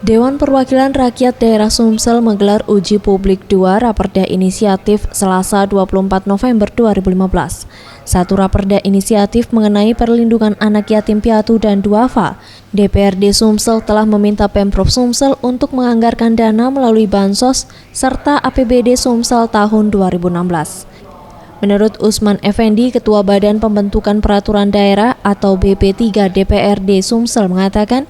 Dewan Perwakilan Rakyat Daerah Sumsel menggelar uji publik 2 Raperda Inisiatif Selasa 24 November 2015. Satu Raperda Inisiatif mengenai perlindungan anak yatim piatu dan duafa. DPRD Sumsel telah meminta Pemprov Sumsel untuk menganggarkan dana melalui Bansos serta APBD Sumsel tahun 2016. Menurut Usman Effendi, Ketua Badan Pembentukan Peraturan Daerah atau BP3 DPRD Sumsel mengatakan,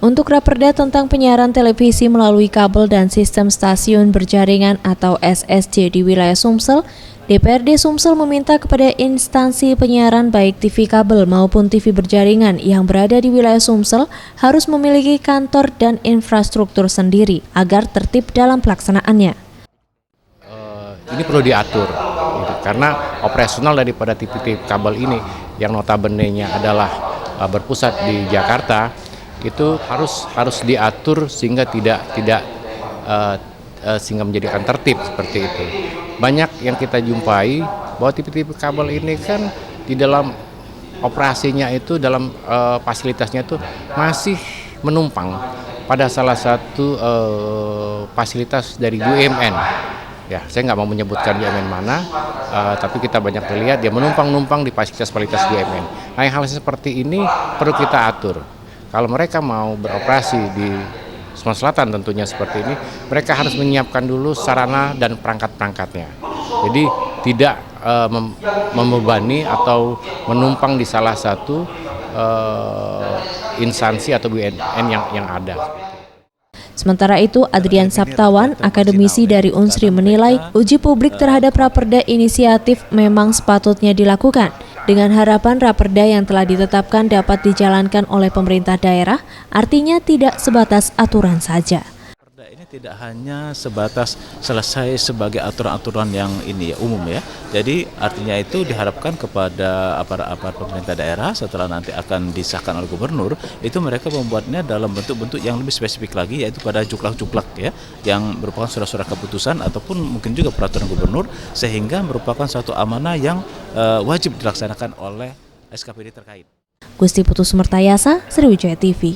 untuk Raperda tentang penyiaran televisi melalui kabel dan sistem stasiun berjaringan atau SSJ di wilayah Sumsel, DPRD Sumsel meminta kepada instansi penyiaran baik TV kabel maupun TV berjaringan yang berada di wilayah Sumsel harus memiliki kantor dan infrastruktur sendiri agar tertib dalam pelaksanaannya. Ini perlu diatur, gitu. Karena operasional daripada TV kabel ini yang notabene-nya adalah berpusat di Jakarta, itu harus diatur sehingga sehingga menjadikan tertib seperti itu. Banyak yang kita jumpai bahwa TV kabel ini kan di dalam operasinya itu, dalam fasilitasnya itu masih menumpang pada salah satu fasilitas dari BUMN. Ya, saya nggak mau menyebutkan BUMN mana, tapi kita banyak melihat dia menumpang-numpang di fasilitas BUMN. Nah, hal seperti ini perlu kita atur. Kalau mereka mau beroperasi di Sumatera Selatan tentunya seperti ini, mereka harus menyiapkan dulu sarana dan perangkat-perangkatnya. Jadi tidak membebani atau menumpang di salah satu instansi atau BUMN yang ada. Sementara itu, Adrian Saptawan, akademisi dari Unsri menilai uji publik terhadap Raperda Inisiatif memang sepatutnya dilakukan dengan harapan Raperda yang telah ditetapkan dapat dijalankan oleh pemerintah daerah, artinya tidak sebatas aturan saja. Ini tidak hanya sebatas selesai sebagai aturan-aturan yang ini ya, umum ya. Jadi artinya itu diharapkan kepada aparat pemerintah daerah setelah nanti akan disahkan oleh gubernur, itu mereka membuatnya dalam bentuk-bentuk yang lebih spesifik lagi, yaitu pada juklak-juklak ya, yang merupakan surat-surat keputusan ataupun mungkin juga peraturan gubernur, sehingga merupakan suatu amanah yang wajib dilaksanakan oleh SKPD terkait. Gusti Putu Sumertayasa, Sriwijaya TV.